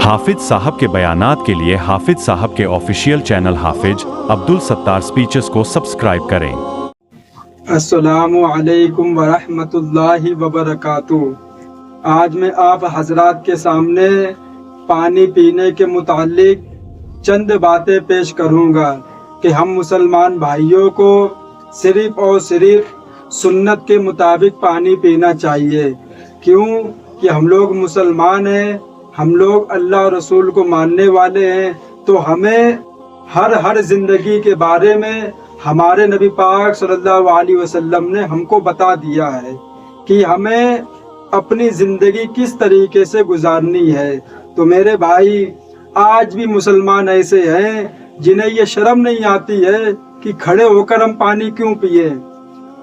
हाफिज साहब के बयानात के लिए हाफिज साहब के ऑफिशियल चैनल हाफिज अब्दुल सत्तार स्पीचेस को सब्सक्राइब करें। अस्सलामु अलैकुम वरहमतुल्लाहि वबरकातुहू। आज मैं आप हजरात के सामने पानी पीने के मुताल्लिक चंद बातें पेश करूंगा कि हम मुसलमान भाइयों को सिर्फ और सिर्फ सुन्नत के मुताबिक पानी पीना चाहिए। क्यों कि हम लोग मुसलमान हैं, हम लोग अल्लाह और रसूल को मानने वाले हैं, तो हमें हर जिंदगी के बारे में हमारे नबी पाक सल्लल्लाहु अलैहि वसल्लम ने हमको बता दिया है कि हमें अपनी ज़िंदगी किस तरीके से गुजारनी है। तो मेरे भाई, आज भी मुसलमान ऐसे हैं जिन्हें ये शर्म नहीं आती है कि खड़े होकर हम पानी क्यों पिए।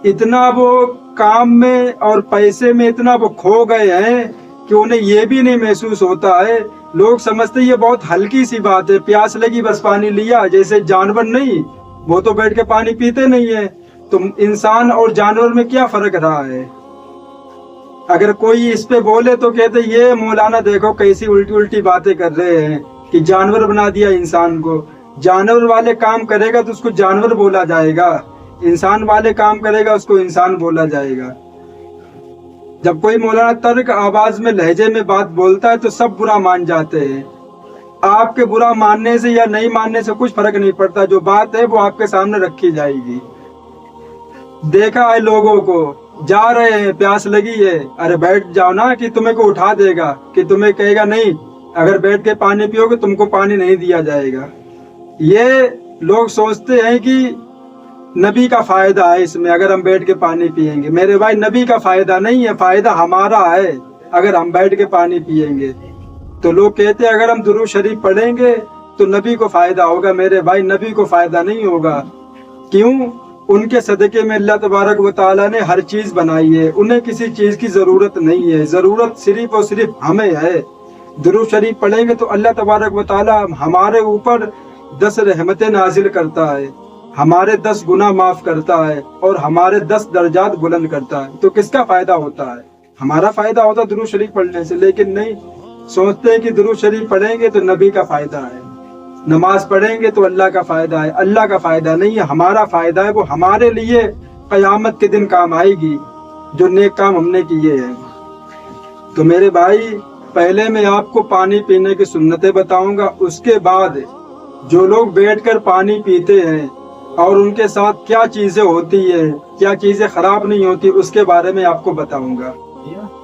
इतना वो काम में और पैसे में इतना वो खो गए हैं कि उन्हें ये भी नहीं महसूस होता है। लोग समझते ये बहुत हल्की सी बात है, प्यास लगी बस पानी लिया, जैसे जानवर नहीं, वो तो बैठ के पानी पीते नहीं है। तो इंसान और जानवर में क्या फर्क रहा है। अगर कोई इस पे बोले तो कहते ये मौलाना देखो कैसी उल्टी उल्टी बातें कर रहे हैं कि जानवर बना दिया इंसान को। जानवर वाले काम करेगा तो उसको जानवर बोला जाएगा, इंसान वाले काम करेगा उसको इंसान बोला जाएगा। जब कोई मौलाना तर्क आवाज में लहजे में बात बोलता है तो सब बुरा मान जाते हैं। आपके बुरा मानने से या नहीं मानने से कुछ फर्क नहीं पड़ता, जो बात है वो आपके सामने रखी जाएगी। देखा है लोगों को, जा रहे हैं, प्यास लगी है, अरे बैठ जाओ ना कि तुम्हें को उठा देगा, कि तुम्हें कहेगा नहीं अगर बैठ के पानी पियोगे तुमको पानी नहीं दिया जाएगा। ये लोग सोचते हैं कि नबी का फायदा है इसमें अगर हम बैठ के पानी पिएंगे। मेरे भाई, नबी का फायदा नहीं है, फायदा हमारा है अगर हम बैठ के पानी पिएंगे। तो लोग कहते हैं अगर हम दुरूद शरीफ पढ़ेंगे तो नबी को फायदा होगा। मेरे भाई, नबी को फायदा नहीं होगा। क्यों? उनके सदके में अल्लाह तबारक व तआला ने हर चीज बनाई है, उन्हें किसी चीज की जरूरत नहीं है। जरूरत सिर्फ और सिर्फ हमें है। दुरूद शरीफ पढ़ेंगे तो अल्लाह तबारक व तआला हमारे ऊपर 10 रहमतें नाजिल करता है, हमारे 10 गुनाह माफ करता है और हमारे 10 दर्जात बुलंद करता है। तो किसका फायदा होता है? हमारा फायदा होता है दुरूद शरीफ पढ़ने से। लेकिन नहीं, सोचते हैं कि दुरूद शरीफ पढ़ेंगे तो नबी का फायदा है, नमाज पढ़ेंगे तो अल्लाह का फायदा है। अल्लाह का फायदा नहीं है, हमारा फायदा है। वो हमारे लिए कयामत के दिन काम आएगी जो नेक काम हमने किए हैं। तो मेरे भाई, पहले मैं आपको पानी पीने की सुन्नतें बताऊंगा, उसके बाद जो लोग बैठकर पानी पीते हैं और उनके साथ क्या चीजें होती है, क्या चीजें खराब नहीं होती, उसके बारे में आपको बताऊंगा।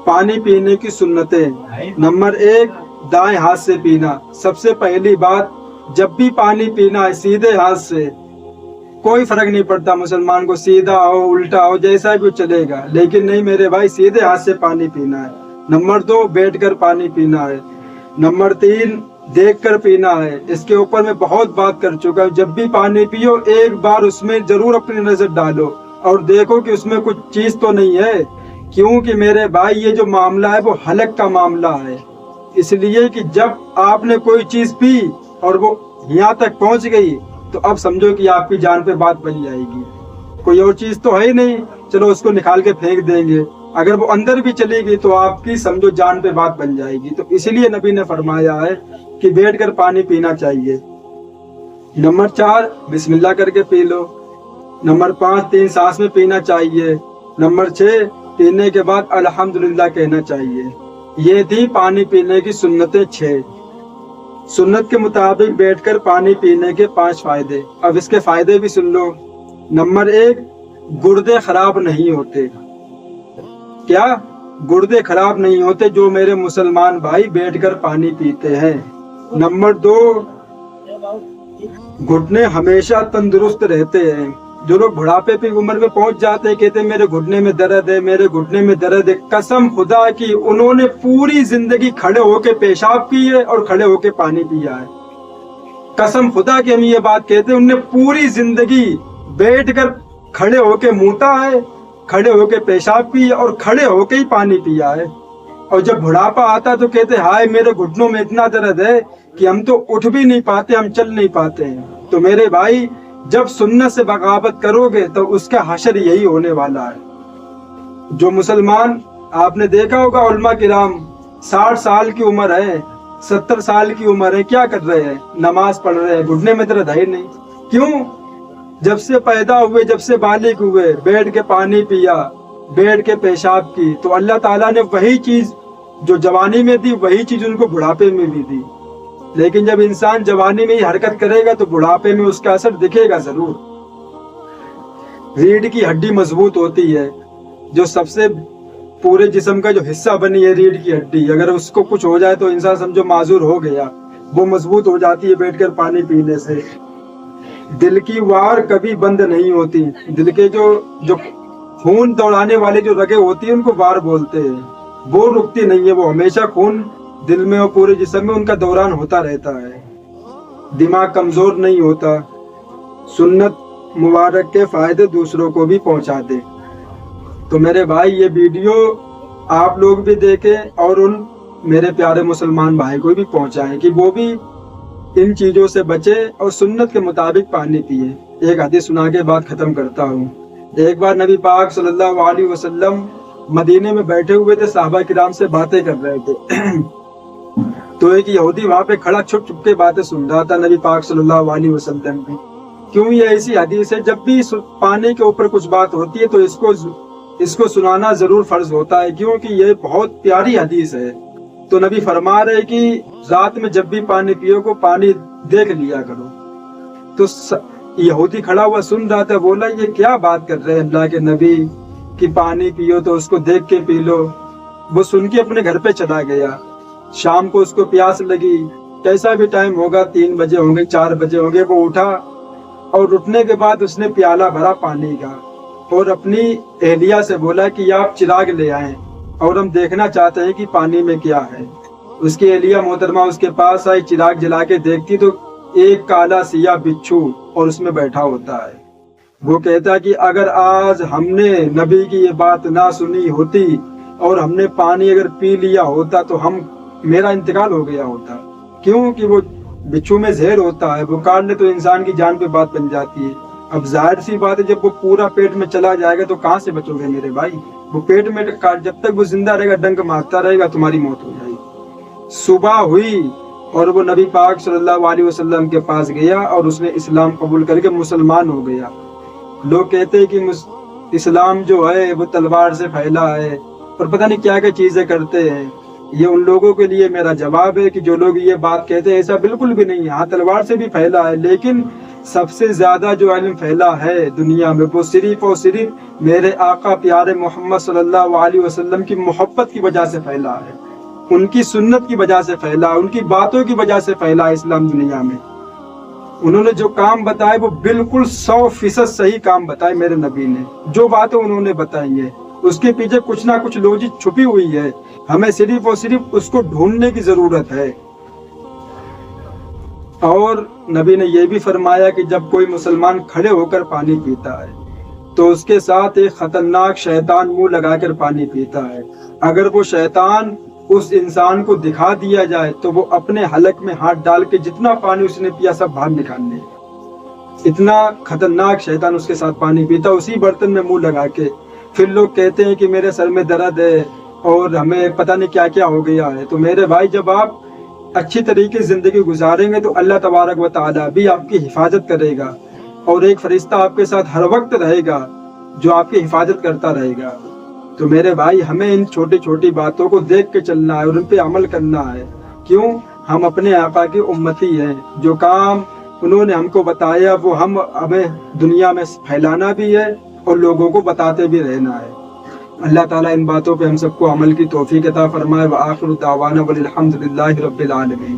पानी पीने की सुन्नतें। नंबर 1, दाएं हाथ से पीना। सबसे पहली बात, जब भी पानी पीना है सीधे हाथ से, कोई फर्क नहीं पड़ता मुसलमान को, सीधा हो उल्टा हो जैसा भी चलेगा, लेकिन नहीं मेरे भाई, सीधे हाथ से पानी पीना है। नंबर 2, बैठकर पानी पीना है। नंबर 3, देखकर पीना है। इसके ऊपर मैं बहुत बात कर चुका हूँ। जब भी पानी पियो एक बार उसमें जरूर अपनी नजर डालो और देखो कि उसमें कुछ चीज तो नहीं है। क्योंकि मेरे भाई, ये जो मामला है वो हलक का मामला है। इसलिए कि जब आपने कोई चीज पी और वो यहाँ तक पहुंच गई तो अब समझो कि आपकी जान पे बात बन जाएगी। कोई और चीज तो है ही नहीं, चलो उसको निकाल के फेंक देंगे। अगर वो अंदर भी चली गई तो आपकी समझो जान पे बात बन जाएगी। तो इसलिए नबी ने फरमाया है कि बैठकर पानी पीना चाहिए। नंबर 4, बिस्मिल्लाह करके पी लो। नंबर 5, 3 सांस में पीना चाहिए। नंबर 6, पीने के बाद अल्हम्दुलिल्लाह कहना चाहिए। ये थी पानी पीने की सुन्नतें 6। सुन्नत के मुताबिक बैठकर पानी पीने के 5 फायदे। अब इसके फायदे भी सुन लो। नंबर 1, गुर्दे खराब नहीं होते। क्या? गुर्दे खराब नहीं होते जो मेरे मुसलमान भाई बैठकर पानी पीते हैं। नंबर 2, घुटने हमेशा तंदुरुस्त रहते हैं। जो लोग बुढ़ापे की उम्र में पहुंच जाते हैं, कहते हैं मेरे घुटने में दर्द है, मेरे घुटने में दर्द है। कसम खुदा की, उन्होंने पूरी जिंदगी खड़े होके पेशाब की है और खड़े होके पानी पिया है। कसम खुदा की हम ये बात कहते हैं, उन्होंने पूरी जिंदगी बैठकर खड़े होके मूता है, खड़े होके पेशाब की और खड़े होके ही पानी पिया है। और जब बुढ़ापा आता तो कहते हाय मेरे घुटनों में इतना दर्द है कि हम तो उठ भी नहीं पाते, हम चल नहीं पाते हैं। तो मेरे भाई, जब सुन्नत से बगावत करोगे तो उसका हशर यही होने वाला है। जो मुसलमान, आपने देखा होगा उलमा किराम 60 साल की उम्र है, 70 سال کی عمر ہے، کیا کر رہے ہیں؟ نماز پڑھ رہے ہیں، گھٹنے میں درد ہے نہیں. کیوں؟ جب سے پیدا ہوئے، جب سے بالغ ہوئے، بیٹھ کے پانی پیا، بیٹھ کے پیشاب کی، تو اللہ تعالیٰ نے وہی چیز جو جوانی میں دی وہی چیز ان کو بڑھاپے میں بھی دی. لیکن جب انسان جوانی میں ہی حرکت کرے گا تو بڑھاپے میں اس کا اثر دکھے گا ضرور. ریڑھ کی ہڈی مضبوط ہوتی ہے، جو سب سے پورے جسم کا جو حصہ بنی ہے ریڑھ کی ہڈی، اگر اس کو کچھ ہو جائے تو انسان سمجھو معذور ہو گیا. وہ مضبوط ہو جاتی ہے بیٹھ کر پانی پینے سے. دل کی وار کبھی بند نہیں ہوتی. دل کے جو خون دوڑانے والے جو رگیں ہوتی ہیں ان کو وار بولتے ہیں، وہ رکتی نہیں ہے. وہ ہمیشہ خون دل میں اور پورے جسم میں ان کا دوران ہوتا رہتا ہے. دماغ کمزور نہیں ہوتا. سنت مبارک کے فائدے دوسروں کو بھی پہنچا دے. تو میرے بھائی یہ ویڈیو آپ لوگ بھی دیکھیں اور ان میرے پیارے مسلمان بھائی کو بھی پہنچائیں کہ وہ بھی ان چیزوں سے بچے اور سنت کے مطابق پانی پیے. ایک حدیث سنا کے بات ختم کرتا ہوں. ایک بار نبی پاک صلی اللہ علیہ وسلم مدینے میں بیٹھے ہوئے تھے، صحابہ کرام سے باتیں کر رہے تھے. تو ایک یہودی وہاں پہ کھڑا چھپ چھپ کے باتیں سن رہا تھا نبی پاک صلی اللہ علیہ وسلم کی. کیوں؟ یہ ایسی حدیث ہے، جب بھی پانی کے اوپر کچھ بات ہوتی ہے تو اس کو سنانا ضرور فرض ہوتا ہے، کیونکہ یہ بہت پیاری حدیث ہے. تو نبی فرما رہے کہ رات میں جب بھی پانی پیو کو پانی دیکھ لیا کرو. تو یہودی کھڑا ہوا سن رہا تھا، بولا یہ کیا بات کر رہے ہیں اللہ کے نبی کہ پانی پیو تو اس کو دیکھ کے پی لو. وہ سن کے اپنے گھر پہ چلا گیا. شام کو اس کو پیاس لگی، کیسا بھی ٹائم ہوگا، 3 بجے ہوں گے، 4 بجے ہوں گے. وہ اٹھا اور اٹھنے کے بعد اس نے پیالہ بھرا پانی کا اور اپنی اہلیہ سے بولا کہ آپ چراغ لے آئیں اور ہم دیکھنا چاہتے ہیں کہ پانی میں کیا ہے. اس کی اہلیہ محترمہ اس کے پاس آئی، چراغ جلا کے دیکھتی تو ایک کالا سیاہ بچھو اور اس میں بیٹھا ہوتا ہے. وہ کہتا کہ اگر آج ہم نے نبی کی یہ بات نہ سنی ہوتی اور ہم نے پانی اگر پی لیا ہوتا تو میرا انتقال ہو گیا ہوتا. کیوں کہ وہ بچھو میں زہر ہوتا ہے، وہ کاٹ لے تو انسان کی جان پہ بات بن جاتی ہے. اب ظاہر سی بات ہے جب وہ پورا پیٹ میں چلا جائے گا تو کہاں سے بچو گے میرے بھائی؟ وہ پیٹ میں جب تک وہ زندہ رہے گا ڈنک مارتا رہے گا، تمہاری موت ہو جائے گی. صبح ہوئی اور وہ نبی پاک صلی اللہ علیہ وسلم کے پاس گیا اور اس نے اسلام قبول کر کے مسلمان ہو گیا. لوگ کہتے ہیں کہ اسلام جو ہے وہ تلوار سے پھیلا ہے اور پتہ نہیں کیا کیا چیزیں کرتے ہیں. یہ ان لوگوں کے لیے میرا جواب ہے کہ جو لوگ یہ بات کہتے ہیں ایسا بالکل بھی نہیں ہے. ہاں تلوار سے بھی پھیلا ہے، لیکن سب سے زیادہ جو علم پھیلا ہے دنیا میں وہ صرف اور صرف میرے آقا پیارے محمد صلی اللہ علیہ وسلم کی محبت کی وجہ سے پھیلا ہے، ان کی سنت کی وجہ سے پھیلا، ان کی باتوں کی وجہ سے پھیلا اسلام دنیا میں. انہوں نے جو کام بتائے وہ بالکل 100% صحیح کام بتائے میرے نبی نے. جو باتیں انہوں نے بتائی ہیں اس کے پیچھے کچھ نہ کچھ لوجک چھپی ہوئی ہے، ہمیں صرف اور صرف اس کو ڈھونڈنے کی ضرورت ہے. اور نبی نے یہ بھی فرمایا کہ جب کوئی مسلمان کھڑے ہو کر پانی پیتا ہے تو اس کے ساتھ ایک خطرناک شیطان منہ لگا کر پانی پیتا ہے. اگر وہ شیطان اس انسان کو دکھا دیا جائے تو وہ اپنے حلق میں ہاتھ ڈال کے جتنا پانی اس نے پیا سب باہر نکال لے. اتنا خطرناک شیطان اس کے ساتھ پانی پیتا اسی برتن میں منہ لگا کے. پھر لوگ کہتے ہیں کہ میرے سر میں درد ہے اور ہمیں پتہ نہیں کیا کیا ہو گیا ہے. تو میرے بھائی جب آپ اچھی طریقے سے زندگی گزاریں گے تو اللہ تبارک و تعالیٰ بھی آپ کی حفاظت کرے گا اور ایک فرشتہ آپ کے ساتھ ہر وقت رہے گا جو آپ کی حفاظت کرتا رہے گا. تو میرے بھائی ہمیں ان چھوٹی چھوٹی باتوں کو دیکھ کے چلنا ہے اور ان پہ عمل کرنا ہے. کیوں؟ ہم اپنے آقا کی امتی ہیں. جو کام انہوں نے ہم کو بتایا وہ ہمیں دنیا میں پھیلانا بھی ہے اور لوگوں کو بتاتے بھی رہنا ہے. اللہ تعالیٰ ان باتوں پہ ہم سب کو عمل کی توفیق عطا فرمائے. وآخر دعوانا والحمد للہ رب العالمین.